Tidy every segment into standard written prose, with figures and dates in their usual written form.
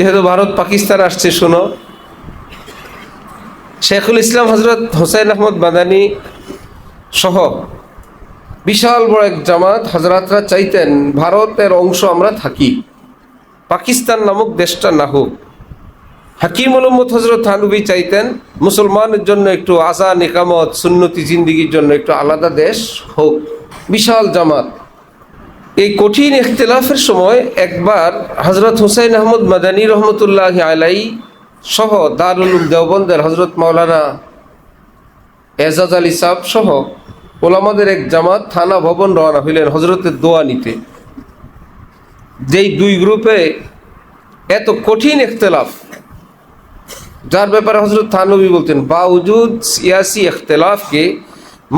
যেহেতু ভারত পাকিস্তান আসছে, শোনো, শেখুল ইসলাম হজরত হোসেন আহমদ মাদানী সহ বিশাল বড় এক জামাত হজরতরা চাইতেন ভারতের অংশ আমরা থাকি, পাকিস্তান নামক দেশটা না হোক। হাকিমুল উম্মত হজরত থানভী চাইতেন মুসলমানের জন্য একটু আযান ইকামত সুন্নতি জিন্দিগির জন্য একটু আলাদা দেশ হোক। বিশাল জামাত। এই কঠিন ইখতিলাফের সময় একবার হজরত হুসাইন আহমদ মাদানী রহমতুল্লাহ আলাইহি সহ দারুল উলুম দেওবন্দের হজরত মাওলানা এজাজ আলী সাহেব সহ ওলামাদের এক জামাত থানা ভবন রওনা হইলেন হজরতের দোয়া নিতে। যেই দুই গ্রুপে এত কঠিন ইখতিলাফ, যার ব্যাপারে হজরত থানভী বলতেন बावजूद सियासी इख्तिलाफ के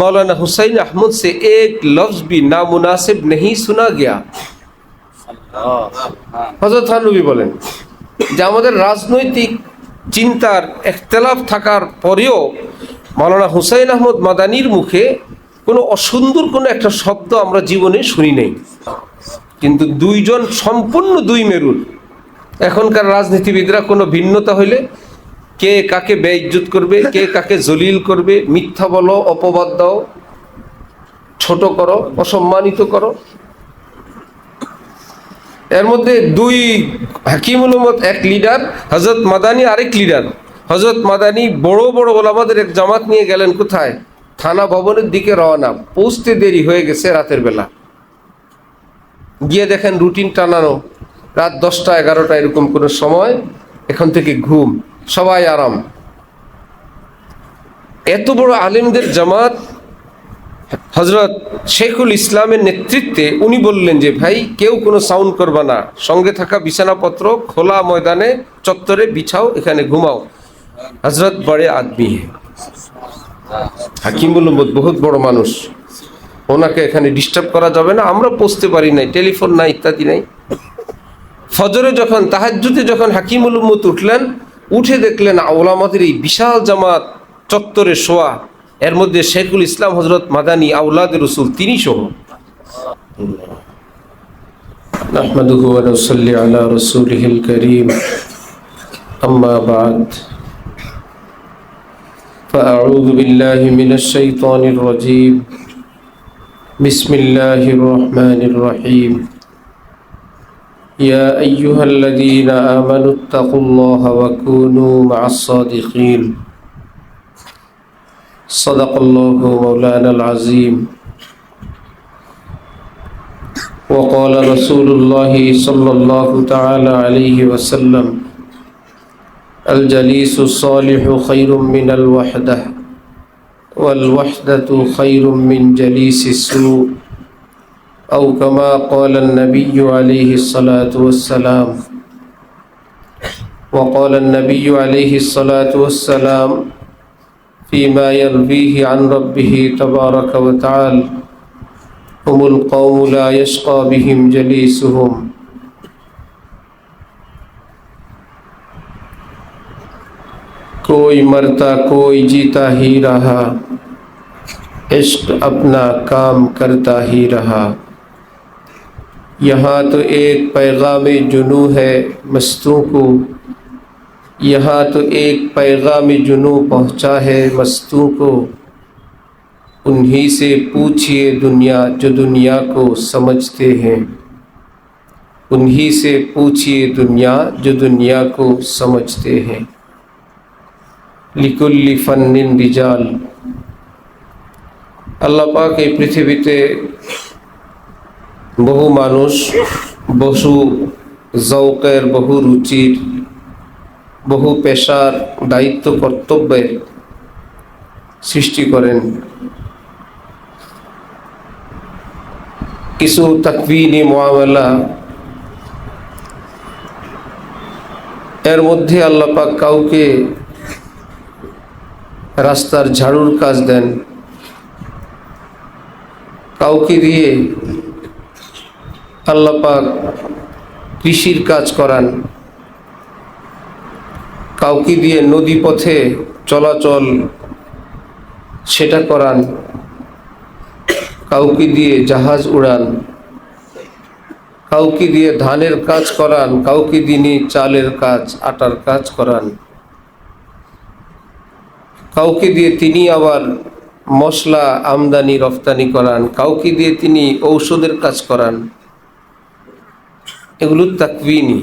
मौलाना हुसैन अहमद से एक लफ्ज भी नामुनासिब नहीं सुना गया। হজরত থানভী বলেন যে আমাদের রাজনৈতিক চিন্তার ইখতিলাফ থাকার পরেও মৌলানা হুসাইন আহমদ মাদানীর মুখে কোনো অসুন্দর কোনো একটা শব্দ আমরা জীবনে শুনি নাই। কিন্তু দুইজন সম্পূর্ণ দুই মেরুর। এখনকার রাজনীতিবিদরা কোনো ভিন্নতা হইলে কে কাকে বেইজ্জত করবে, কে কাকে জলিল করবে, মিথ্যা বলো, অপবাদ দাও, ছোট করো, অসম্মানিত করো। এর মধ্যে দুই হাকিমুল উম্মত এক লিডার, হজরত মাদানী আরেক লিডার। হজরত মাদানী বড় বড় ওলামাদের এক জামাত নিয়ে গেলেন কোথায়? থানা ভবনের দিকে রওনা। পৌঁছতে দেরি হয়ে গেছে রাতের বেলা। গিয়ে দেখেন রুটিন টানানো, রাত 10টা 11টা এরকম কোনো সময়, এখন থেকে ঘুম, সবাই আরাম। এত বড় আলেমদের জামাত হজরত শেখুল ইসলামের নেতৃত্বে উনি বললেন যে ভাই কেউ কোনো সাউন্ড করবা না, সঙ্গে থাকা বিছানাপত্র খোলা ময়দানে চত্বরে বিছাও, এখানে ঘুমাও। হজরত বড়ে আদমি হে, হাকিমুল উম্মত বহুত বড় মানুষ, ওনাকে এখানে ডিস্টার্ব করা যাবে না। আমরা পৌঁছতে পারি নাই, টেলিফোন নাই, ইত্যাদি নাই। ফজরে যখন তাহাজ্জুদে যখন হাকিমুল উম্মত উঠলেন, উঠে দেখলেন ওলামাদের এই বিশাল জামাত চত্বরে শোয়া, এর মধ্যে শেখুল ইসলাম হজরত মাদানী আওলাদ রসুল তিনি সহ। নাহমাদুহু ওয়া নুসাল্লি আলা রাসূলিহিল কারীম, আম্মা বা'দ, فأعوذ بالله من الشيطان الرجيم، بسم الله الرحمن الرحيم، يا أيها الذين آمنوا اتقوا الله وكونوا مع الصادقين، صدق الله مولانا العظيم، وقال رسول الله صلى الله تعالى عليه وسلم الجليس الصالح خير من الوحدة والوحدة خير من جليس السوء، أو كما قال النبي عليه الصلاة والسلام. وقال النبي عليه الصلاة والسلام فيما يرويه عن ربه تبارك وتعالى هم القوم لا يشقى بهم جليسهم. कोई मरता कोई जीता ही रहा, इश्क अपना काम करता ही रहा। यहाँ तो एक पैगाम जुनू है मस्तों को, यहाँ तो एक पैगाम जुनू पहुँचा है मस्तों को। उन्हीं से पूछिए दुनिया जो दुनिया को समझते हैं, उन्हीं से पूछिए दुनिया जो दुनिया को समझते हैं। লিকুল্লি ফান্নিন রিজাল। আল্লাহ পাক এই পৃথিবীতে বহু মানুষ, বহু জৌকের, বহু রুচির, বহু পেশার, দায়িত্ব কর্তব্যের সৃষ্টি করেন। কিছু তাকওয়িনি মুআমালা, এর মধ্যে আল্লাহ পাক কাউকে রাস্তার ঝাড়ুর কাজ দেন, কাউকে দিয়ে আল্লাহ পাক কৃষির কাজ করান, কাউকে দিয়ে নদী পথে চলাচল সেটা করান, কাউকে দিয়ে জাহাজ উড়ান, কাউকে দিয়ে ধানের কাজ করান, কাউকে দিয়ে চালের কাজ, আটার কাজ করান, কাউকে দিয়ে তিনি আবার মশলা আমদানি রফতানি করান, কাউকে দিয়ে তিনি ঔষধের কাজ করান। এগুলো তাকওয়িনি,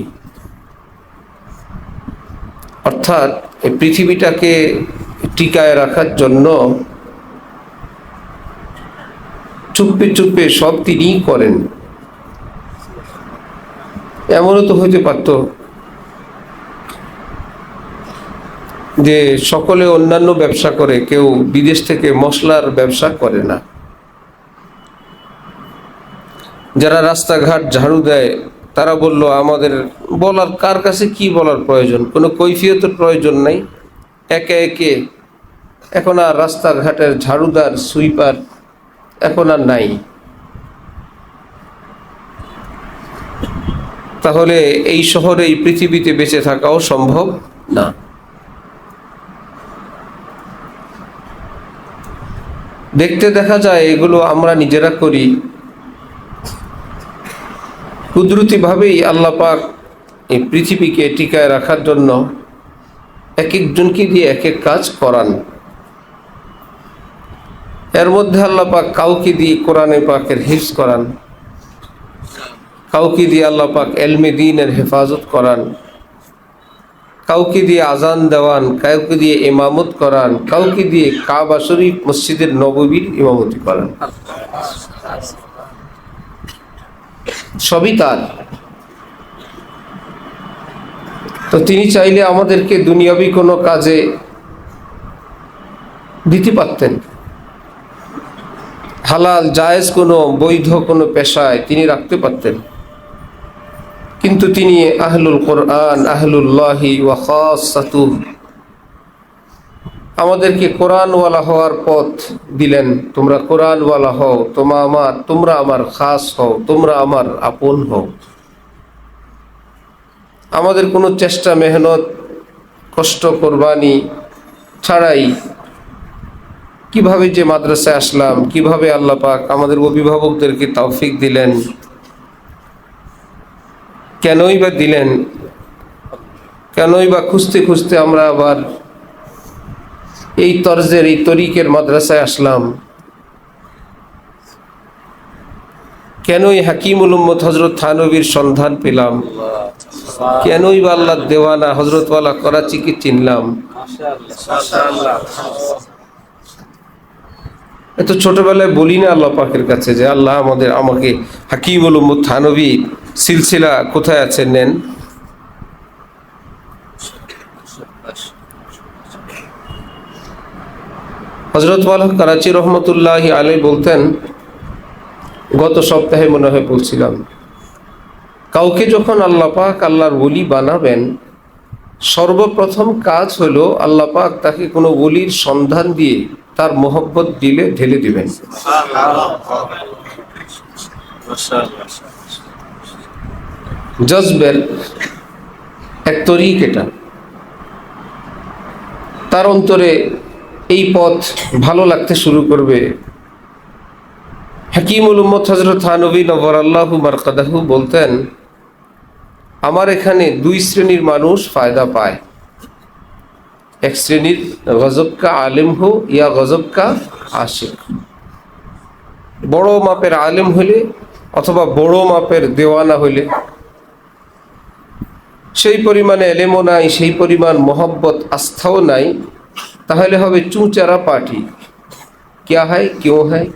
অর্থাৎ এই পৃথিবীটাকে টিকায় রাখার জন্য চুপে চুপে সব তিনিই করেন। এমনও তো হইতে পারত যে সকলে অন্যান্য ব্যবসা করে, কেউ বিদেশ থেকে মশলার ব্যবসা করে না। যারা রাস্তাঘাট ঝাড়ু দেয় তারা বলল, আমাদের বলার কার কাছে কি বলার প্রয়োজন, কোনো কৈফিয়তের প্রয়োজন নাই। একে একে এখন আর রাস্তাঘাটের ঝাড়ুদার সুইপার এখন আর নাই। তাহলে এই শহরে এই পৃথিবীতে বেঁচে থাকাও সম্ভব না। দেখতে দেখা যায় এগুলো আমরা নিজেরা করি। কুদরতিভাবেই আল্লাহ পাক এই পৃথিবীকে টিকায় রাখার জন্য এক একজনকে দিয়ে এক এক কাজ করান। এর মধ্যে আল্লাহ পাক কাউকে দিয়ে কোরআনে পাকের হিফজ করান, কাউকে দিয়ে আল্লাহ পাক এলমে দ্বীনের হেফাজত করান, কাউকে দিয়ে আজান দেওয়ান, কাউকে দিয়ে ইমামত করান, কাউকে দিয়ে কাবা শরীফ মসজিদের নববীর ইমামতি করান। সবই তার। তো তিনি চাইলে আমাদেরকে দুনিয়াবি কোনো কাজে দিতে পারতেন, হালাল জায়েজ কোনো বৈধ কোনো পেশায় তিনি রাখতে পারতেন, কিন্তু তিনি আহলুল কোরআন, আহলুল্লাহি ওয়া খাসাতুহু, আমাদেরকে কোরআনওয়ালা হওয়ার পথ দিলেন। তোমরা কোরআনওয়ালা হও, তোমরা আমার খাস হও, তোমরা আমার আপন হও। আমাদের কোনো চেষ্টা মেহনত কষ্ট কোরবানি ছাড়াই কিভাবে যে মাদ্রাসায় আসলাম, কিভাবে আল্লাহ পাক আমাদের অভিভাবকদেরকে তৌফিক দিলেন, কেনই বা দিলেন, কেনই বা খুঁজতে খুঁজতে আমরা আবার এই তরজের এই তরিকের মাদ্রাসায় আসলাম, কেনই হাকিমুল উম্মত হযরত থানবীর সন্ধান পেলাম, কেনই বা আল্লাহর দেওয়ানা হযরতওয়ালা করাচিকে চিনলাম। এত ছোটবেলায় বলি না আল্লাহ পাকের কাছে যে আল্লাহ আমাকে হাকিমুল উম্মত থানবী সিলসিলা কোথায় আছে নেন। হযরত ওয়ালা করাচি রহমতুল্লাহি আলাইহি বলতেন, গত সপ্তাহে মনে হয় বলছিলাম, কাউকে যখন আল্লাহ পাক আল্লাহর ওলি বানাবেন, সর্বপ্রথম কাজ হলো আল্লাহ পাক তাকে কোনো ওলির সন্ধান দিয়ে তার মোহব্বত দিলে ঢেলে দিবেন। জজবের এক তরিক এটা, তার অন্তরে এই পথ ভালো লাগতে শুরু করবে। হাকিমুল উম্মত হযরত থানবী নওয়ারাল্লাহু মারকাদাহু বলতেন, আমার এখানে দুই শ্রেণীর মানুষ ফায়দা পায়। এক শ্রেণীর গজব কা আলেম হো ইয়া গজব কা আশিক। বড় মাপের আলেম হইলে অথবা বড় মাপের দেওয়ানা হইলে, সেই পরিমাণে এলেমও নাই, সেই পরিমাণ মোহব্বত আস্থাও নাই, তাহলে হবে চুঁচারা পার্টি। ক্যা হয় কিউ হয়,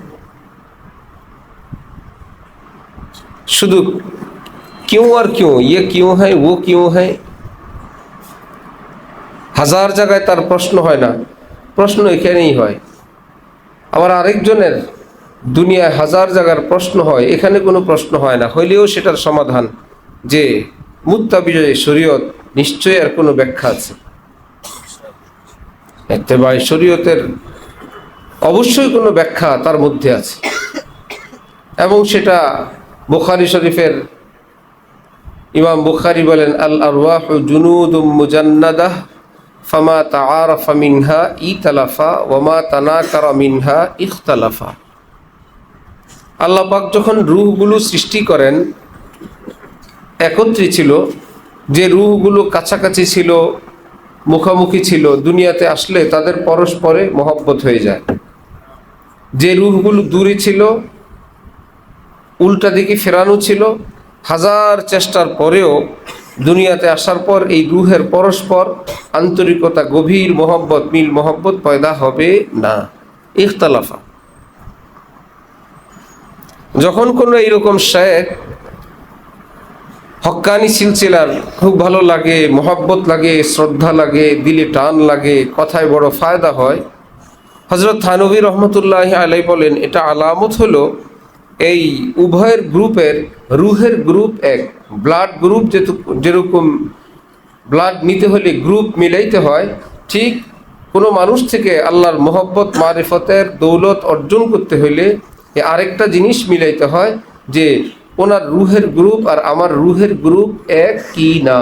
শুধু কিউ আর কিউ, ইয়ে কিউ হয় ও কিউ হয়। হাজার জায়গায় তার প্রশ্ন হয় না, প্রশ্ন এখানেই হয়। আবার আরেকজনের দুনিয়ায় হাজার জায়গার প্রশ্ন হয়, এখানে কোনো প্রশ্ন হয় না, হইলেও সেটার সমাধান যে মুত্তাবিয়ে শরীয়ত, নিশ্চয়ই আর কোনো ব্যাখ্যা আছে। ইত্তেবায়ে শরীয়তের অবশ্যই কোনো ব্যাখ্যা তার মধ্যে আছে, এবং সেটা বুখারী শরীফের ইমাম বুখারী বলেন, আল আরওয়াহু জুনুদুম মুজান্নাদাহ ফামা তাআরাফা মিনহা ইতালাফা ওয়া মা তানাকারা মিনহা ইখতালাফা। আল্লাহ পাক যখন রূহগুলো সৃষ্টি করেন, একত্রে ছিল, যে রুহগুলো কাছাকাছি ছিল, মুখামুখি ছিল, দুনিয়াতে আসলে তাদের পরস্পরে মহব্বত হয়ে যায়। যে রুহগুলো দূরে ছিল, উল্টা দিকে ফেরানো ছিল, হাজার চেষ্টার পরেও দুনিয়াতে আসার পর এই রুহের পরস্পর আন্তরিকতা, গভীর মহব্বত, মিল মহব্বত পয়দা হবে না। ইখতালাফা। যখন কোনো এইরকম শেখ হক্কানি সিলসিলার খুব ভালো লাগে, মহব্বত লাগে, শ্রদ্ধা লাগে, দিলে টান লাগে, কথায় বড় ফায়দা হয়, হযরত থানভী রহমতুল্লাহ আলাইহি বলেন এটা আলামত হলো এই উভয়ের গ্রুপের রুহের গ্রুপ এক। ব্লাড গ্রুপ যেরকম ব্লাড নিতে হলে গ্রুপ মিলাইতে হয়, ঠিক কোনো মানুষ থেকে আল্লাহর মহব্বত মারিফতের দৌলত অর্জন করতে হইলে আরেকটা জিনিস মিলাইতে হয়, যে ওনার রুহের গ্রুপ আর আমার রুহের গ্রুপ এক কি না।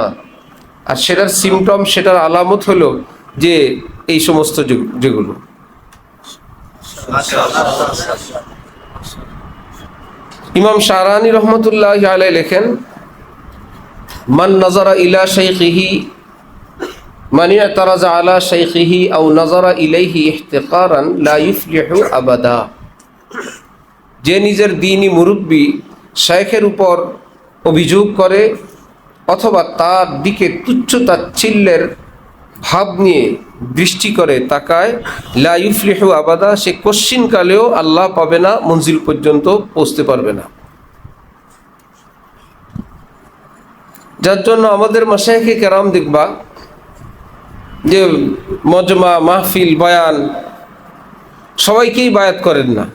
আর সেটার সিমটম, সেটার আলামত হলো যে এই সমস্ত যেগুলো ইমাম শাহরানি রহমতুল্লাহ আলাইহি লেখেন, মান নাজারা ইলা শাইখিহি মান ইতারাজা আলা শাইখিহি আও নাজারা ইলাইহি ইহতিকারান লা ইফলিহু আবাদা। যে নিজের দ্বীনি মুরব্বী শাইখের উপর অভিযোগ করে অথবা তার দিকে তুচ্ছ তাচ্ছিল্যের ভাব নিয়ে দৃষ্টি করে তাকায়, লা ইফলিহু আবাদা, সে কশ্চিনকালেও আল্লাহ পাবে না, মঞ্জিল পর্যন্ত পৌঁছতে পারবে না। যার জন্য আমাদের মাশায়েখে কেরাম দেখবা যে মজমা, মাহফিল, বয়ান সবাইকেই বায়াত করেন না,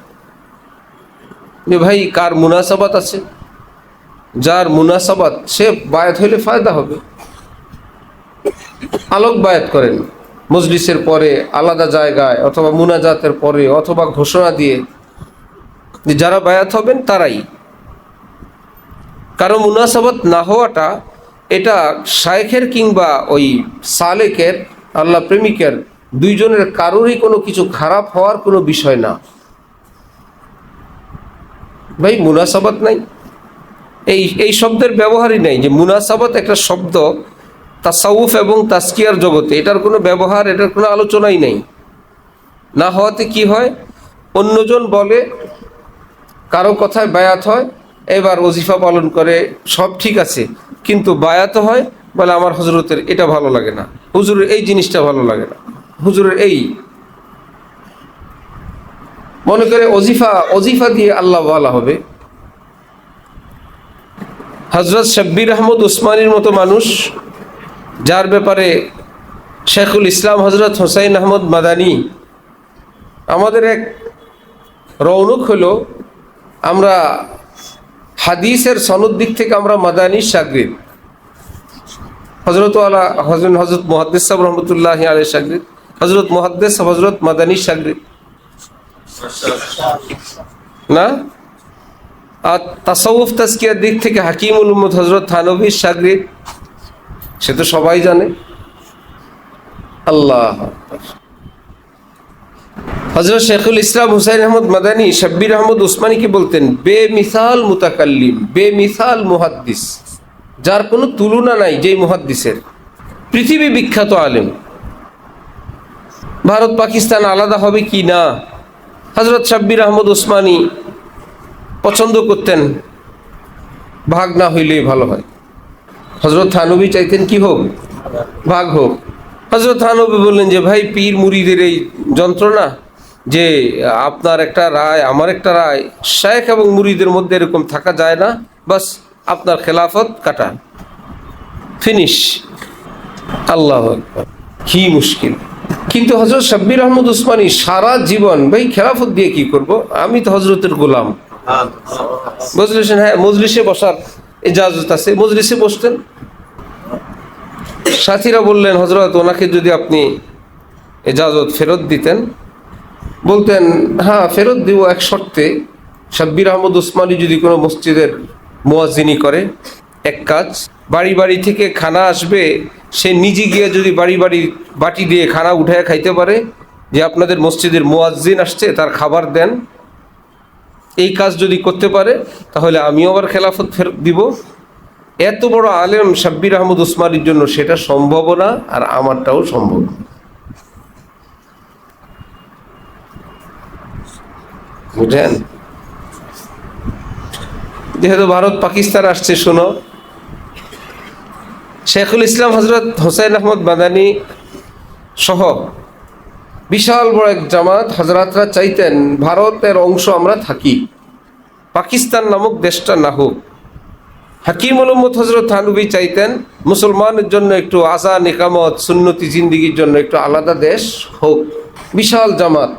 যে ভাই কার মুনাসাবাত আছে, যার মুনাসাবাত সে বায়াত হইলে ফায়দা হবে। আলোক বায়াত করেন মজলিসের পরে আলাদা জায়গায়, অথবা মুনাজাতের পরে, অথবা ঘোষণা দিয়ে যে যারা বায়াত হবেন তারাই। কারো মুনাসাবাত না হওয়াটা এটা শায়েখের কিংবা ওই সালেকের, আল্লাহ প্রেমিকের দুইজনের কারোরই কোনো কিছু খারাপ হওয়ার কোনো বিষয় না। ভাই মুনাসাবাত নাই, এই শব্দের ব্যবহারই নাই। যে মুনাসাবাত একটা শব্দ তাসাউফ এবং তাসকিয়ার জগতে, এটার কোনো ব্যবহার, এটার কোনো আলোচনাই নেই। না হওয়াতে কি হয়, অন্যজন বলে, কারো কথায় বায়াত হয়, এবার ওজিফা পালন করে, সব ঠিক আছে, কিন্তু বায়াত হয় বলে আমার হুজুরের এটা ভালো লাগে না, হুজুরের এই জিনিসটা ভালো লাগে না, হুজুরের এই মনে করে ওজিফা দিয়ে আল্লাহ ওয়ালা হবে। হযরত শব্বির আহমদ উসমানীর মতো মানুষ, যার ব্যাপারে শেখুল ইসলাম হযরত হুসাইন আহমদ মাদানী, আমাদের এক রৌনক হলো আমরা হাদিসের সনদ দিক থেকে আমরা মাদানীর শাগরিদ, হযরত মুহাদ্দিস সাহেব রহমতুল্লাহি আলাইহি শাগরিদ, হযরত মুহাদ্দিস হযরত মাদানীর শাগরিদ না। আর তাসাউফ তাজকিয়ার দিক থেকে হাকিমুল উম্মত হযরত থানভীর শাগরিদ, সে তো সবাই জানে। আল্লাহ হযরত শেখুল ইসলাম হুসাইন আহমদ মাদানী শব্বির আহমদ উসমানীকে বলতেন বেমিসাল মুতাকাল্লিম, বেমিসাল মুহাদ্দিস, যার কোনো তুলনা নাই, যেই মুহাদ্দিসের, পৃথিবী বিখ্যাত আলেম। ভারত পাকিস্তান আলাদা হবে কি না, হযরত শব্বির আহমদ উসমানী পছন্দ করতেন ভাগ না হইলেই ভালো হয়। হযরত থানভী চাইতেন কি হোক, ভাগ হোক। হযরত থানভী বললেন যে ভাই পীর মুরিদের এই যন্ত্রণা, যে আপনার একটা রায় আমার একটা রায়, শায়েখ এবং মুরিদের মধ্যে এরকম থাকা যায় না, বাস আপনার খেলাফত কাটান, ফিনিশ। আল্লাহু আকবার, কি মুশকিল। কিন্তু হযরত শব্বির আহমদ উসমানী সারা জীবন, ভাই খেলাফত দিয়ে কি করব, আমি তো হযরতের গোলাম। মজলিসে, হ্যাঁ মজলিসে বসার ইজাজত আছে, মজলিসে বসতেন। সাথীরা বললেন হযরত ওনাকে যদি আপনি ইজাজত ফেরত দিতেন, বলতেন হ্যাঁ ফেরত দিব এক শর্তে, শব্বির আহমদ উসমানী যদি কোনো মসজিদের মুয়াজ্জিনি করে, এক কাজ, বাড়ি বাড়ি থেকে খানা আসবে, সে নিজে গিয়ে যদি বাড়ি বাড়ি বাটি দিয়ে খানা উঠায় খাইতে পারে, যে আপনাদের মসজিদের মুয়াজ্জিন আসছে তার খাবার দেন, এই কাজ যদি করতে পারে তাহলে আমিও আবার খেলাফত ফেরত দিব। এত বড় আলেম শাব্বির আহমদ উসমানীর জন্য সেটা সম্ভব না, আর আমারটাও সম্ভব না। বুঝেন? যেহেতু ভারত পাকিস্তান আসছে, শোনো, শেখুল ইসলাম হজরত হোসেন আহমদ মাদানী সহ বিশাল বড় এক জামাত হজরতরা চাইতেন ভারতের অংশ আমরা থাকি, পাকিস্তান নামক দেশটা না হোক। হাকিমুল উম্মত হজরত থানভী চাইতেন মুসলমানের জন্য একটু আযান ইকামত সুন্নতি জিন্দিগির জন্য একটু আলাদা দেশ হোক। বিশাল জামাত।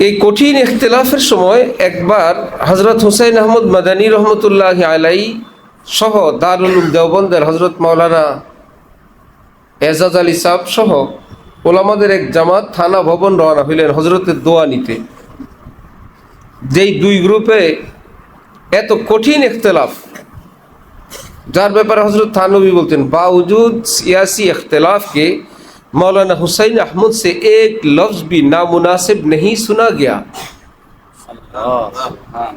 এই কঠিন ইখতিলাফের সময় একবার হজরত হুসাইন আহমদ মাদানী রহমতুল্লাহ আলাই সহ দারুল উলুম দেওবন্দের হজরত মাওলানা এজাজ আলী সাহেব সহ ওলামাদের এক জামাত থানা ভবন রওনা হইলেন হজরতের দোয়া নিতে। যেই দুই গ্রুপে এত কঠিন ইখতিলাফ, যার ব্যাপারে হজরত থানভী বলতেন बावजूद सियासी इख्तिलाफ के मौलाना हुसैन अहमद से एक लफ्ज भी नामुनासिब नहीं सुना गया।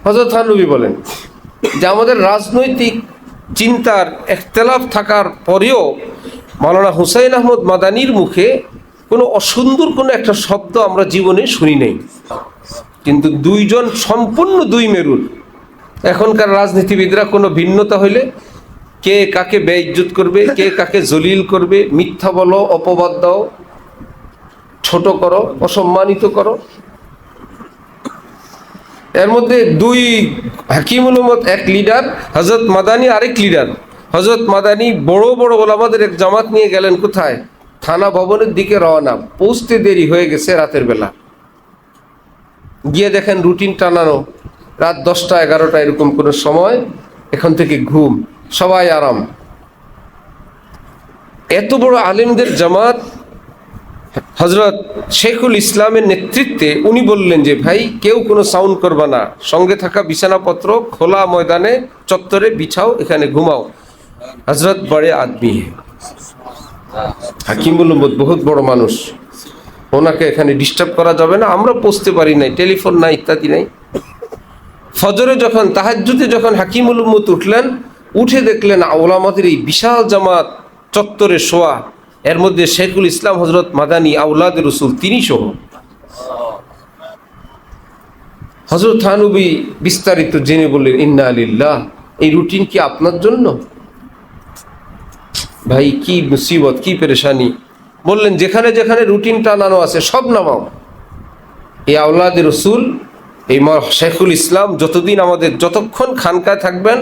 হজরত থানভী বলেন যে আমাদের রাজনৈতিক চিন্তার ইখতিলাফ থাকার পরেও মৌলানা হুসাইন আহমদ মাদানীর মুখে কোনো অসুন্দর কোনো একটা শব্দ আমরা জীবনে শুনি নাই। কিন্তু দুইজন সম্পূর্ণ দুই মেরুর। এখনকার রাজনীতিবিদরা কোনো ভিন্নতা হইলে কে কাকে বেইজ্জত করবে, কে কাকে জলিল করবে, মিথ্যা বলো, অপবাদ দাও, ছোট করো, অসম্মানিত করো। এর মধ্যে দুই হাকিমুল উম্মত এক লিডার, হযরত মাদানী আরেক লিডার। হযরত মাদানী বড় বড় ওলামাদের এক জামাত নিয়ে গেলেন কোথায়? থানা ভবনের দিকে রওনা। পৌঁছতে দেরি হয়ে গেছে রাতের বেলা। গিয়ে দেখেন রুটিন টানানো, রাত 10টা 11টা এরকম কোনো সময়, এখান থেকে ঘুম, সবাই আরাম। এত বড় আলেমদের জামাত হজরত শেখুল ইসলামের নেতৃত্বে উনি বললেন যে ভাই কেউ কোনো সাউন্ড করবা না, সঙ্গে থাকা বিছানাপত্র খোলা ময়দানে চত্বরে বিছাও, এখানে ঘুমাও। হজরত বড়ে আদমি হাকিমুল উম্মত বহুত বড় মানুষ, ওনাকে এখানে ডিস্টার্ব করা যাবে না। আমরা পৌঁছতে পারি নাই, টেলিফোন নাই, ইত্যাদি নাই। ফজরে যখন তাহাজ্জুদে যখন হাকিমুল উম্মত উঠলেন, উঠে দেখলেন ওলামাদের এই বিশাল জামাত চত্বরে শোয়া, এর মধ্যে শেখুল ইসলাম হজরত মাদানী আওলাদ রসুল তিনি সহ। হজরত থানভী বিস্তারিত জেনে বললেন ইন্না লিল্লাহ, এই রুটিন কি আপনার জন্য? ভাই কি মুসিবত, কি পেরেশানি। বললেন যেখানে যেখানে রুটিন টানানো আছে সব নামাও। এই আওলাদ রসুল, এই শেখুল ইসলাম যতক্ষণ খানকায় থাকবেন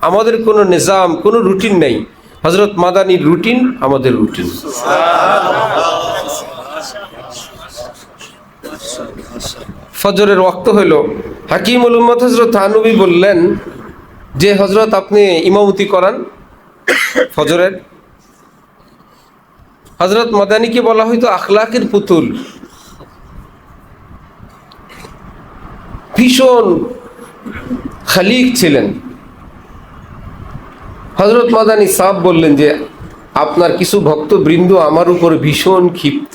আমাদের কোনো নিজাম, কোনো রুটিন নেই। হজরত মাদানীর রুটিন আমাদের রুটিন। ফজরের ওয়াক্ত হইল। হাকিমুল উম্মত হজরত থানভী বললেন যে হজরত আপনি ইমামতি করান ফজরের। হজরত মাদানীকে বলা হয়তো আখলাকের পুতুল, ভীষণ খালিক ছিলেন। হজরত মাদানী সাহেব বললেন যে আপনার কিছু ভক্তবৃন্দ আমার উপর ভীষণ ক্ষিপ্ত,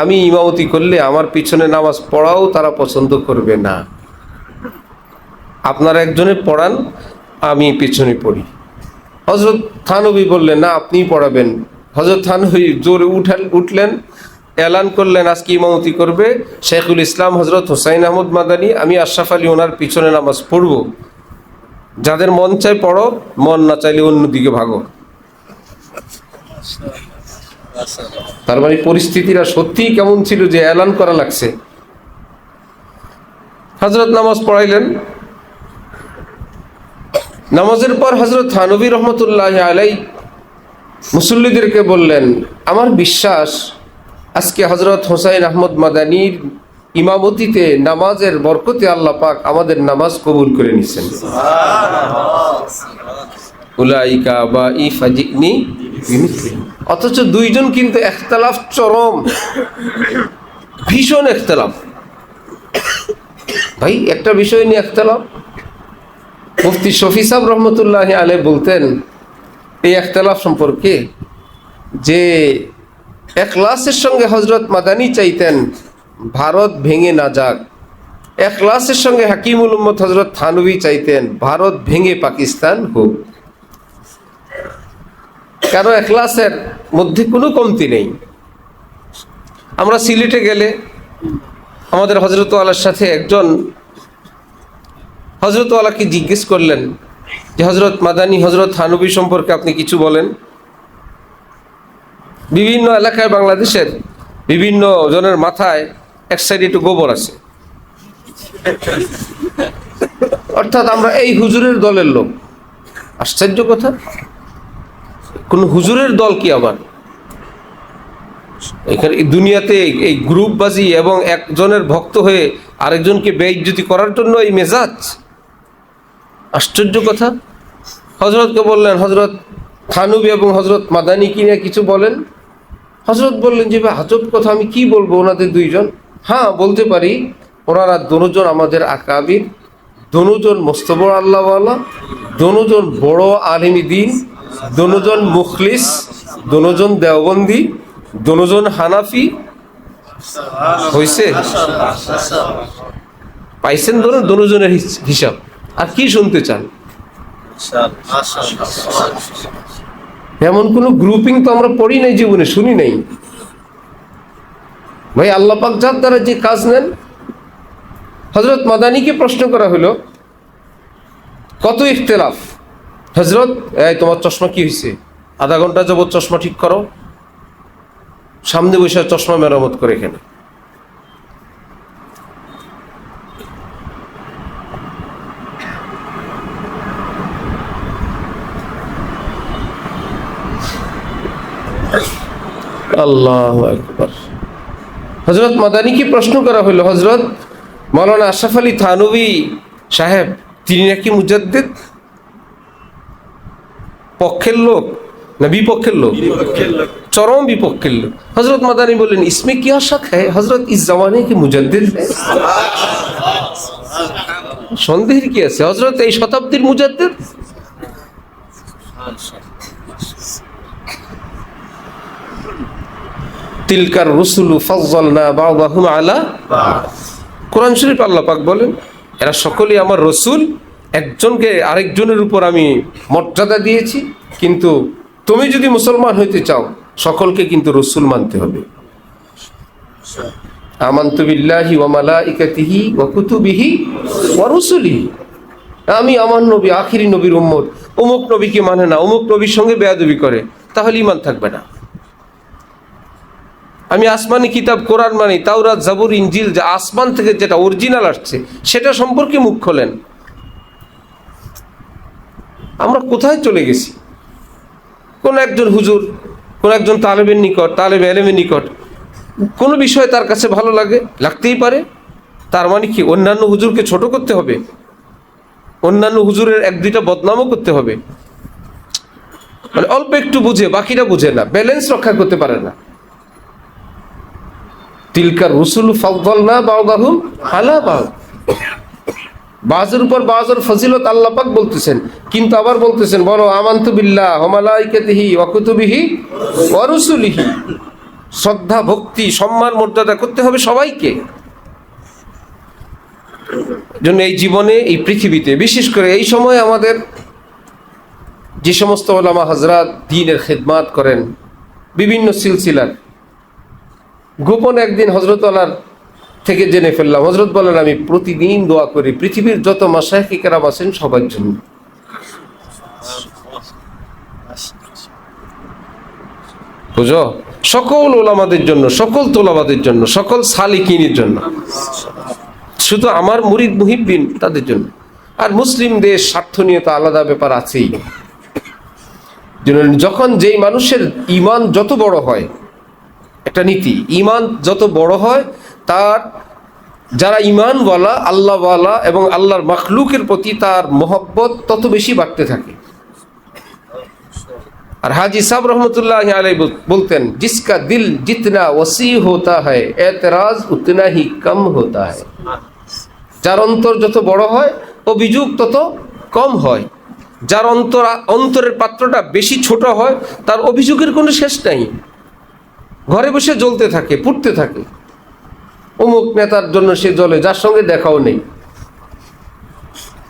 আমি ইমামতি করলে আমার পিছনে নামাজ পড়াও তারা পছন্দ করবে না, আপনারা একজনে পড়ান, আমি পিছনে পড়ি। হজরত থানভী বললেন না, আপনিই পড়াবেন। হজরত থানভী জোরে উঠলেন, এলান করলেন আজকে ইমামতি করবে শেখুল ইসলাম হজরত হুসাইন আহমদ মাদানী, আমি আশরাফ আলী ওনার পিছনে নামাজ পড়ব, যাদের মন চাই পড়ো, মন না চাইলে অন্যদিকে ভাগো। তার মানে পরিস্থিতিটা সত্যিই কেমন ছিল যে এলান করা লাগছে। হজরত নামাজ পড়াইলেন। নামাজের পর হজরত থানভী রহমতুল্লাহ আলাই মুসল্লিদেরকে বললেন আমার বিশ্বাস আজকে হজরত হুসাইন আহমদ মাদানীর ইমামতিতে নামাজের বরকতে আল্লাহ পাক আমাদের নামাজ কবুল করে নিছেন। উলাইকা বাই ফাজিনি বিমিসলি। অথচ দুইজন কিন্তু ইখতিলাফ চরম, ভীষণ ইখতিলাফ। ভাই একটা বিষয় নিয়ে ইখতিলাফ। মুফতি শফি সাহেব রহমতুল্লাহ আলাইহি বলতেন এই ইখতিলাফ সম্পর্কে যে ইখলাসের সঙ্গে হজরত মাদানী চাইতেন ভারত ভেঙে না যাক, এখলাসের সঙ্গে হাকিমুল উম্মত হযরত থানভী চাইতেন ভারত ভেঙে পাকিস্তান হোক। কারণ এখলাসের মধ্যে কোনো কমতি নেই। আমরা সিলেটে গেলে আমাদের হযরত ওয়ালার সাথে একজন হযরত ওয়ালাকে জিজ্ঞেস করলেন যে হযরত মাদানী হযরত থানভী সম্পর্কে আপনি কিছু বলেন। বিভিন্ন এলাকায় বাংলাদেশের বিভিন্ন জনের মাথায় এক সাইডে একটু গোবর আছে, অর্থাৎ আমরা এই হুজুরের দলের লোক। আশ্চর্য কথা, কোন হুজুরের দল কি আবার এখানে দুনিয়াতে এই গ্রুপবাজি এবং একজনের ভক্ত হয়ে আরেকজনকে বেইজ্জতি করার জন্য এই মেজাজ? আশ্চর্য কথা। হযরতকে বললেন হযরত থানভী এবং হযরত মাদানী কি নিয়ে কিছু বলেন। হযরত বললেন যে আজব কথা, আমি কি বলবো ওনাদের দুইজন? হ্যাঁ বলতে পারি, ওনারা দুজন আমাদের আকাবির, দুজন মস্ত বড় আল্লাহওয়ালা, দুজন বড় আলিম দ্বীন, দুজন মুখলিস, দুজন দেওবন্দি, দুজন হানাফি। হইছে? পাইছেন দুজনের হিসাব? আর কি শুনতে চান? এমন কোন গ্রুপিং তো আমরা পড়ি নাই, জীবনে শুনি নাই। ভাই আল্লাহ পাক যার দ্বারা যে কাজ নেন। হযরত মাদানীকে প্রশ্ন করা হলো কত ইখতিলাফ। হযরত, এই তোমার চশমা কি হয়েছে? আধা ঘন্টা যাবত চশমা ঠিক করো, সামনে বসে চশমা মেরামত করে এখানে। আল্লাহু আকবার। হযরত মাদানীকে প্রশ্ন করা হলো, হযরত মাওলানা আশরাফ আলী থানভী সাহেব তিনি নাকি মুজাদ্দিদ, পক্ষের লোক না বিপক্ষের লোক? চরম বিপক্ষের লোক। হযরত মাদানী বললেন ইসমে কিয়া শক হ্যায়, হযরত ইস জামানে কি মুজাদ্দিদ হ্যায়? সন্দেহের কি আছে? হযরত এই শতাব্দীর মুজাদ্দিদ। তিলকার রুসুলু ফাজ্জালনা বা'দাহুম আলা বা'দ। কোরআন শরীফ আল্লাহ পাক বলেন এরা সকলেই আমার রসুল, একজনকে আরেকজনের উপর আমি মর্যাদা দিয়েছি, কিন্তু তুমি যদি মুসলমান হইতে চাও সকলকে কিন্তু রসুল মানতে হবে। আমানতু বিল্লাহি ওয়া মালাইকাতিহি ওয়া কুতুবিহি ওয়া রুসুলিহি। আমি আমার নবী আখিরি নবীর উম্মত, অমুক নবীকে মানে না, অমুক নবীর সঙ্গে বেয়াদবি করে, তাহলে ঈমান থাকবে না। আমি আসমানি কিতাব কোরআন মানি, তাওরাত জাবুর ইনজিল, যা আসমান থেকে যেটা অরিজিনাল আসছে সেটা সম্পর্কে মুখ খোলেন। আমরা কোথায় চলে গেছি? কোন একজন হুজুর, কোন একজন তালেবের নিকট, তালেবে এলেমের নিকট কোনো বিষয় তার কাছে ভালো লাগে, লাগতেই পারে। তার মানে কি অন্যান্য হুজুরকে ছোট করতে হবে? অন্যান্য হুজুরের এক দুইটা বদনামও করতে হবে? মানে অল্প একটু বুঝে বাকিটা বুঝে না, ব্যালেন্স রক্ষা করতে পারে না। তিলকার রুসুল ফাদ্দালনা বা'দাহুম আলা বা'দ। বাজের উপর বাজের ফজিলত আল্লাহ পাক বলতেছেন, কিন্তু আবার বলতেছেন বলো আমানতু বিল্লাহ ওয়া মালাইকাতিহি ওয়া কুতুবিহি ওয়া রুসুলিহি। শ্রদ্ধা, ভক্তি, সম্মান, মর্যাদা করতে হবে সবাইকে। জন্য এই জীবনে, এই পৃথিবীতে, বিশেষ করে এই সময় আমাদের যে সমস্ত ওলামা হযরত দ্বীনের খিদমাত করেন বিভিন্ন সিলসিলার, গোপন একদিন হযরত ওয়ালার থেকে জেনে ফেললাম, হযরত বলেন আমি প্রতিদিন দোয়া করি পৃথিবীর যত মাশায়েখ কেরাম আছেন সবার জন্য। বুঝো? সকল ওলামাদের জন্য, সকল তোলাবাদের জন্য, সকল সালিকিনের জন্য, শুধু আমার মুরিদ মুহিব্বিন তাদের জন্য। আর মুসলিম দেশ স্বার্থ নিয়ে তো আলাদা ব্যাপার আছেই। যখন যেই মানুষের ঈমান যত বড় হয়, একটা নীতি, ঈমান যত বড় হয় তার যারা ঈমানওয়ালা, আল্লাহওয়ালা এবং আল্লাহর মাখলুকের প্রতি তার মহব্বত তত বেশি বাড়তে থাকে। আর হাজি সাহেব রহমতুল্লাহ আলাইহি বলতেন জিসকা দিল জিতনা ওসি হোতা হ্যায় এতরাজ উতনা হি কম হোতা হ্যায়। যার অন্তর যত বড় হয় অভিযোগ তত কম হয়। যার অন্তরের পাত্রটা বেশি ছোট হয় তার অভিযোগের কোনো শেষ নাই, ঘরে বসে জ্বলতে থাকে, পুড়তে থাকে। অমুক নেতার জন্য সে জ্বলে, যার সঙ্গে দেখাও নেই,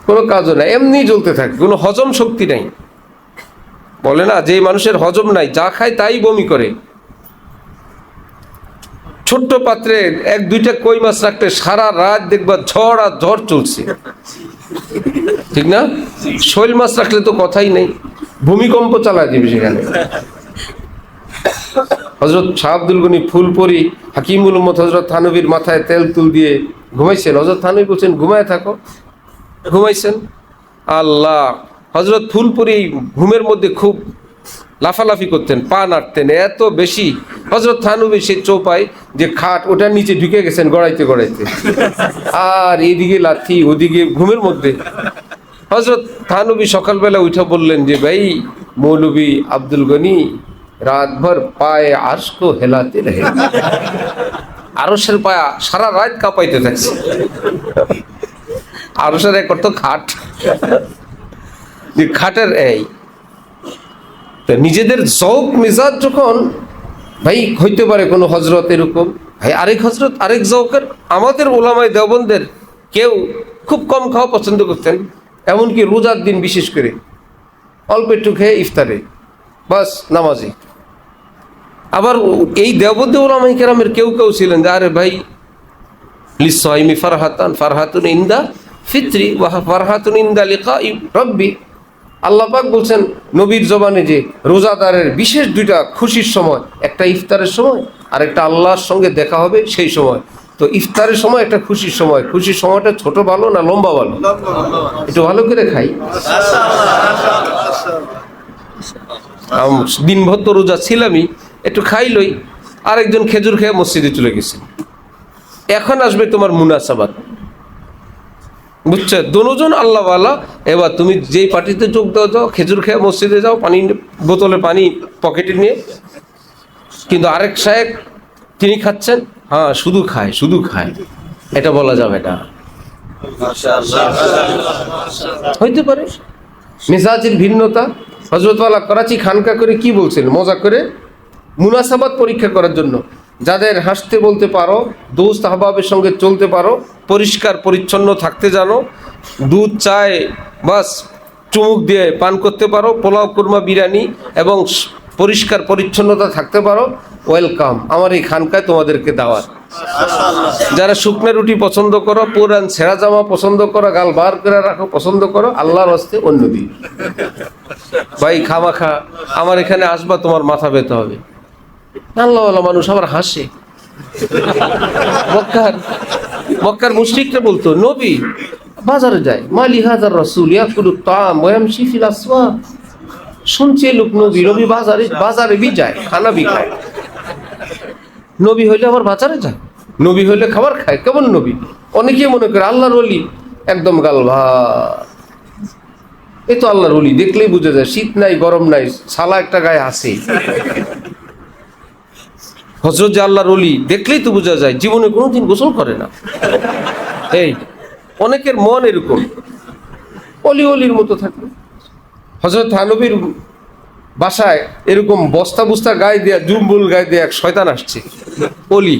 কোনো কাজও নাই, এমনি জ্বলতে থাকে, কোনো হজম শক্তি নাই। বলে না, যে মানুষের হজম নাই, যা খায় তাই বমি করে। ছোট্ট পাত্রে এক দুইটা কই মাছ রাখতে সারা রাত দেখবা ঝড় আর ঝড় চলছে, ঠিক না? শৈল মাছ রাখলে তো কথাই নেই, ভূমিকম্প চালায় দিবে সেখানে। হযরত শাহ আব্দুল গনি ফুলপরি হাকিমুল উম্মত হযরত থানবীর মাথায় তেল তুল দিয়ে ঘুমাইছেন। হযরত থানবী বলছেন ঘুমায় থাকো, ঘুমাইছেন। আল্লাহ, হযরত ফুলপরি ঘুমের মধ্যে খুব লাফালাফি করতেন, পা নাড়তেন এত বেশি। হযরত থানবী সে চৌপায় যে খাট, ওটার নিচে ঢুকে গেছেন গড়াইতে গড়াইতে, আর এদিকে লাথি, ওদিকে ঘুমের মধ্যে। হযরত থানবী সকালবেলা উঠে বললেন যে ভাই মৌলভী আব্দুল গনি রাত ভর পায়ে আরশ কো হেলাতে রহে, আরশের পায়া সারা রাত কাঁপাইতে থাকছে। আরশের এক অর্থ খাট, খাটের এই নিজেদের জৌক মেজাজ যখন ভাই হইতে পারে কোনো হজরত এরকম, ভাই আরেক হজরত আরেক জৌকের। আমাদের ওলামায়ে দেওবন্দের কেউ খুব কম খাওয়া পছন্দ করতেন, এমনকি রোজার দিন বিশেষ করে অল্প একটু খেয়ে ইফতারে বাস নামাজে। আবার এই দেওবন্দি ওলামায়ে কেরামের কেউ কেউ ছিলেন যে আরে ভাই লিসাইমি ফারহাতান, ফারহাতুন ইনদা ফিত্রি ওয়া ফারহাতুন ইনদা লিকাই রব্বি। আল্লাহ পাক বলছেন নবীর জবানে যে রোজাদারের বিশেষ দুইটা খুশির সময়, একটা ইফতারের সময় আর একটা আল্লাহর সঙ্গে দেখা হবে সেই সময়। তো ইফতারের সময় একটা খুশির সময়, খুশির সময়টা ছোট ভালো না লম্বা ভালো? একটু ভালো করে খাই। দিনভর তো রোজা ছিলামই, একটু খাইলই। আরেকজন খেজুর খেয়ে মসজিদে চলে গেছে। এখন আসবে তোমার মুনাসাবাত, বুঝছো? দুজন আল্লাহওয়ালা। এবার তুমি যেই পার্টিতে যোগ দাও যাও, খেজুর খেয়ে মসজিদে যাও, পানি বোতলে পানি পকেটে নিয়ে। কিন্তু আরেক সাহেব তিনি খাচ্ছেন, হ্যাঁ শুধু খায় শুধু খায়, এটা বলা যাবে না। হইতে পারে মেজাজের ভিন্নতা। হযরতওয়ালা করাচি খানকা করে কি বলছেন মজা করে, মুনাসাবাত পরীক্ষা করার জন্য, যাদের হাসতে বলতে পারো, দোস্ত আহবাবের সঙ্গে চলতে পারো, পরিষ্কার পরিচ্ছন্ন থাকতে জানো, দুধ চায় বাস চুমুক দিয়ে পান করতে পারো, পোলাও কুরমা বিরিয়ানি এবং পরিষ্কার পরিচ্ছন্নতা থাকতে পারো, ওয়েলকাম, আমার এই খানকায় তোমাদেরকে দাওয়াত। যারা শুকনো রুটি পছন্দ করো, পুরান ছেঁড়া জামা পছন্দ করো, গাল বার করে রাখো পছন্দ করো, আল্লাহর হস্তে অন্য দিন। ভাই খামাখা আমার এখানে আসবা তোমার মাথা ব্যথা হবে। আল্লাহওয়ালা মানুষ আবার হাসে। মক্কার মুশরিকরা বলতো নবী বাজারে যায়, মালি হাজার রাসূল ইয়াকুলু তাআম ওয়া ইয়ামশি ফিল আসওয়াক। শুনছে লোক নবী, নবী বাজারে বি যায়, খানা বি খায়। নবী হইলে আবার বাজারে যায়, নবী হইলে খাবার খায়, কেমন নবী? অনেকেই মনে করে আল্লাহর ওলি একদম গাল ভাত, এ তো আল্লাহর ওলি, দেখলেই বুঝা যায় শীত নাই গরম নাই, ছালা একটা গায়ে আছে। হযরত যে আল্লাহর ওলি দেখলেই তো বোঝা যায় জীবনে কোনোদিন গোসল করে না। এই অনেকের মন এরকম, অলি অলির মতো থাকে। হযরত থানবীর বাসায় এরকম বস্তা বুস্তা গায়ে দেয়া, জুম্বুল গায়ে দেয়া এক শয়তান আসছে, অলি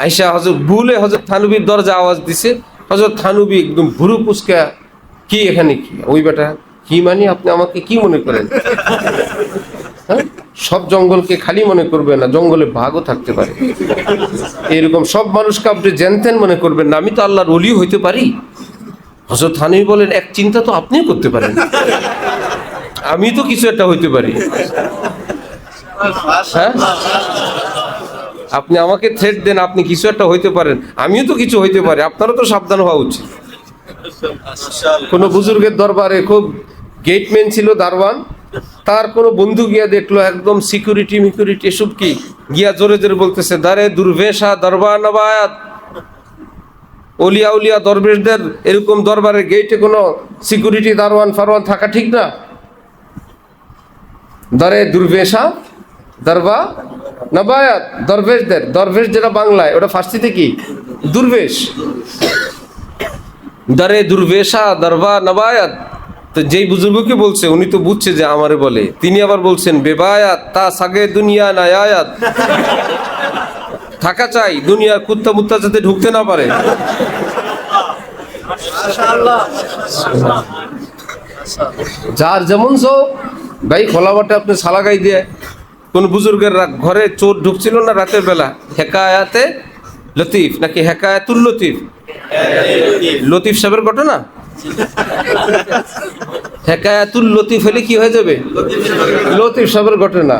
আইসা হযরত থানবীর দরজা আওয়াজ দিছে। হযরত থানবী একদম ভুরু কুচকা, কি এখানে কি? ওই বেটা কি মানে আপনি আমাকে কি মনে করেন? হ্যাঁ, সব জঙ্গলকে খালি মনে করবে না, জঙ্গলে ভাগও থাকতে পারে। এরকম সব মানুষকে আপনি জানতেন মনে করবেন না, আমি তো আল্লাহর ওলি হইতে পারি। হযরত থানবী বলেন এক চিন্তা তো আপনিও করতে পারেন, আমি তো কিছু একটা হইতে পারি। হ্যাঁ, আপনি আমাকে থ্রেট দেন আপনি কিছু একটা হইতে পারেন, আমিও তো কিছু হইতে পারি, আপনারও তো সাবধান হওয়া উচিত। কোন বুজুর্গের দরবারে খুব গেটম্যান ছিল দারওয়ান, তার কোনো বন্ধু গিয়া দেখলো একদম সিকিউরিটি মিকিউরিটি এসব কি, গিয়া জোরে জোরে বলতেছে দারে দুর্ভেশা দরবার নবায়াত। অলিয়া উলিয়া দরবেশদের এরকম দরবারের গেটে কোনো সিকিউরিটি দারওয়ান ফারওয়ান থাকা ঠিক না। দারে দুর্ভেশা দরবা নবায়াত, দরবেশদের, দরবেশ যেটা বাংলায় ওটা ফার্সিতে কি দুর্বেশ। দারে দুর্ভেশা দরবা নবায়াত। তো যেই বুজুর্গকে বলছে উনি তো বুঝছে যে আমারে বলে, তিনি আবার বলছেন বেবায়াত তা সাগে দুনিয়া নায়াত। থাকা চাই, দুনিয়ার কুত্তা মুত্তা যাতে ঢুকতে না পারে। যার যেমন সব ভাই, খোলা মাঠে আপনি সালাগাই দিয়ে কোন বুজুর্গের ঘরে চোর ঢুকছিল না রাতের বেলা, হেকায়াতে লতিফ নাকি হেকায়াতুল লতিফ, লতিফ সাহেবের ঘটনা। হেকায়াতুল লতিফ হলে কি হয়ে যাবে? লতিফ সাহেবের ঘটনা।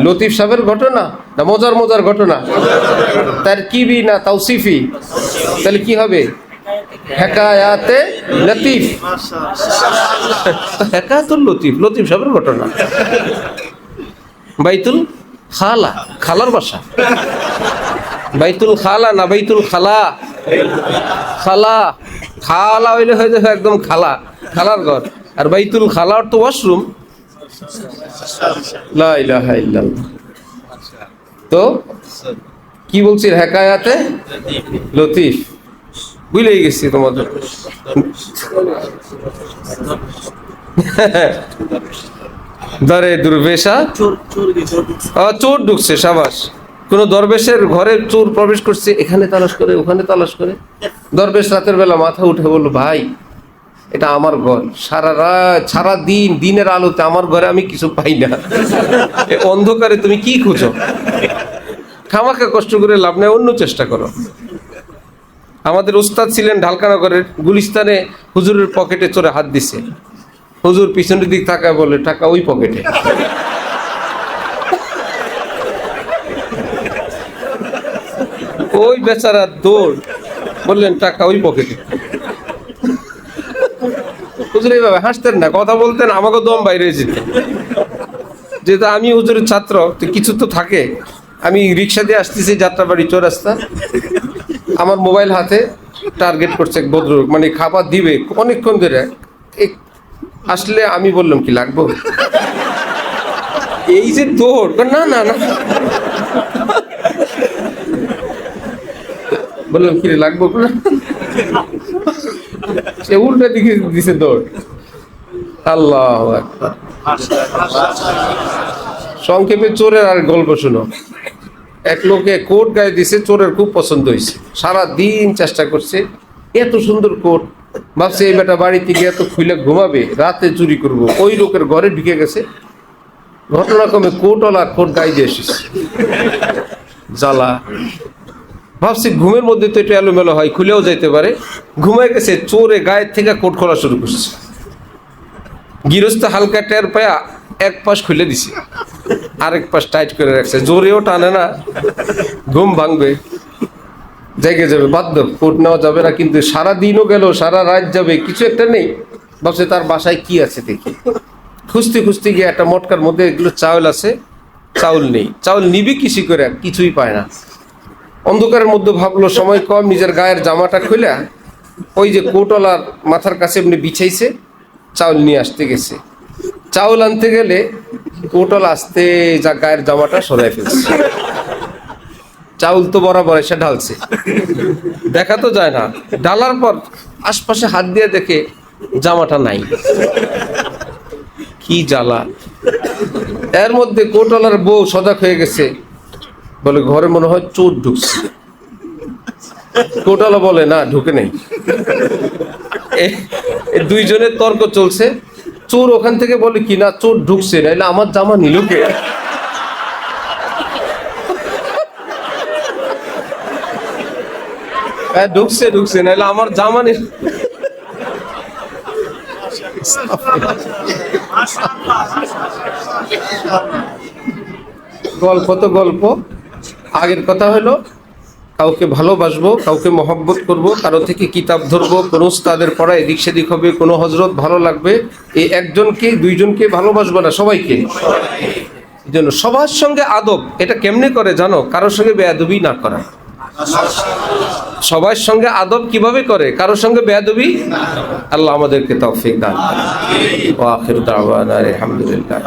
লতিফ সাহেবের ঘটনা না মজার মজার ঘটনা, তার কিবি না তাওসিফি, তাহলে কি হবে? হেকায়াতে লতিফ। হেকায়াতুল লতিফ, লতিফ সাহেবের ঘটনা। বাইতুল খালা, খালার বাসা। বাইতুল খালা না বাইতুল খালা? খালা, খালা হইলে হয়ে যাবে একদম খালা, খালার ঘর। আর বাইতুল খালা তো ওয়াশরুম। লা ইলাহা ইল্লাল্লাহ। তো কি বলছি? হেকায়াতে লতিফ। বুঝলেই গেছি তোমাদের। দরে দুর্বেশা চোর ঢুকছে, সাবাস। কোন দরবেশের ঘরে চোর প্রবেশ করছে, এখানে তালাশ করে ওখানে তালাশ করে। দরবেশ রাতের বেলা মাথা উঠে বলল, ভাই এটা আমার ঘর, সারা রাত সারা দিন দিনের আলোতে আমার ঘরে আমি কিছু পাই না, অন্ধকারে তুমি কি খুঁজো? খামাখা কষ্ট করে লাভ নেই, অন্য চেষ্টা করো। আমাদের উস্তাদ ছিলেন ঢালকানগরের, গুলিস্তানে হুজুরের পকেটে চোরে হাত দিছে। হুজুর পিছনের দিক তাকায় বলে, টাকা ওই পকেটে। ওই বেচারা দৌড়, বললেন টাকা ওই পকেটে। হুজুর এইভাবে হাসতেন না, কথা বলতেন, আমাকে দম বাইরে যেত। যেহেতু আমি হুজুরের ছাত্র, তো কিছু তো থাকে। আমি রিক্সা দিয়ে আসতেছি যাত্রাবাড়ি চৌরাস্তা, আমার মোবাইল হাতে, টার্গেট করছে ভদ্রলোক, মানে খাবার দিবে অনেকক্ষণ ধরে। আসলে আমি বললাম, কি লাগবো? এই যে দৌড়, না না না, বললাম কি লাগবো, সে উল্টা দিকে দিছে দৌড়। আল্লাহু আকবার। সংক্ষেপে চোরের আর গল্প শুনো। এক লোকে কোট গায়ে দিছে, চোরের খুব পছন্দ হয়েছে, সারা দিন চেষ্টা করছে, এত সুন্দর কোট, ভাবছে এই বেটা বাড়িতে গিয়ে এত খুলে ঘুমাবে, রাতে চুরি করব। ওই লোকের ঘরে ঢুকে গেছে, ঘটনাক্রমে কোটওয়ালা কোট গায়ে দিয়ে এসেছে। জ্বালা। ভাবছি ঘুমের মধ্যে তো একটু এলোমেলো হয়, খুলেও যাইতে পারে। ঘুমায় গেছে, চোরে গায়ের থেকে কোট খোলা শুরু করছে। গৃহস্থ হালকা টের পায়া এক পাশ খুলে দিছে, আরেক পাশ টাইট করে রাখছে। জোরেও টানে না, ঘুম ভাঙবে, জেগে যাবে, বাধ্য। কোট নেওয়া যাবে না, কিন্তু সারা দিনও গেল, সারা রাত যাবে, কিছু একটা নেই। ভাবছে তার বাসায় কি আছে দেখি। খুঁজতে খুঁজতে গিয়ে একটা মটকার মধ্যে এগুলো চাউল আছে, চাউল নেই। চাউল নিবি কিসি করে, কিছুই পায় না। অন্ধকারের মধ্যে ভাবলো সময় কম, নিজের গায়ের জামাটা খুলে ওই যে কোটওয়ালার মাথার কাছে এমনি বিছাইছে, চাউল নিয়ে আসতে গেছে। চাউল আনতে গেলে কোটওয়ালা আসতে যা গায়ের জামাটা সরাই ফেলছে। চাউল তো বরাবর এসে ঢালছে, দেখা তো যায় না। ঢালার পর আশপাশে হাত দিয়ে দেখে জামাটা নাই। কি জ্বালা! এর মধ্যে কোটওয়ালার বউ সজাগ হয়ে গেছে, বলে ঘরে মনে হয় চোর ঢুকছে। কোটওয়ালা বলে না, ঢুকে নেই। দুইজনের তর্ক চলছে। চোর ওখান থেকে বলে কি না, চোর ঢুকছে, নাইলে আমার জামা নিল কে? ঢুকছে ঢুকছে, নাইলে আমার জামা নিল। গল্প তো গল্প। আগের কথা হলো, কাউকে ভালোবাসবো, কাউকে মহব্বত করব, কারো থেকে কিতাব ধরবো, কোনো উস্তাদের পড়া এদিক সেদিক হবে, কোনো হজরত ভালো লাগবে, এই একজনকে দুইজনকে ভালোবাসবো না, সবাইকে। এই জন্য সবার সঙ্গে আদব। এটা কেমনে করে জানো? কারোর সঙ্গে বেয়াদবি না করা। সবার সঙ্গে আদব কিভাবে করে? কারোর সঙ্গে বেয়াদবি। আল্লাহ আমাদেরকে তৌফিক দান করেন। ওয়া আখিরু দাওয়ানা আলহামদুলিল্লাহ।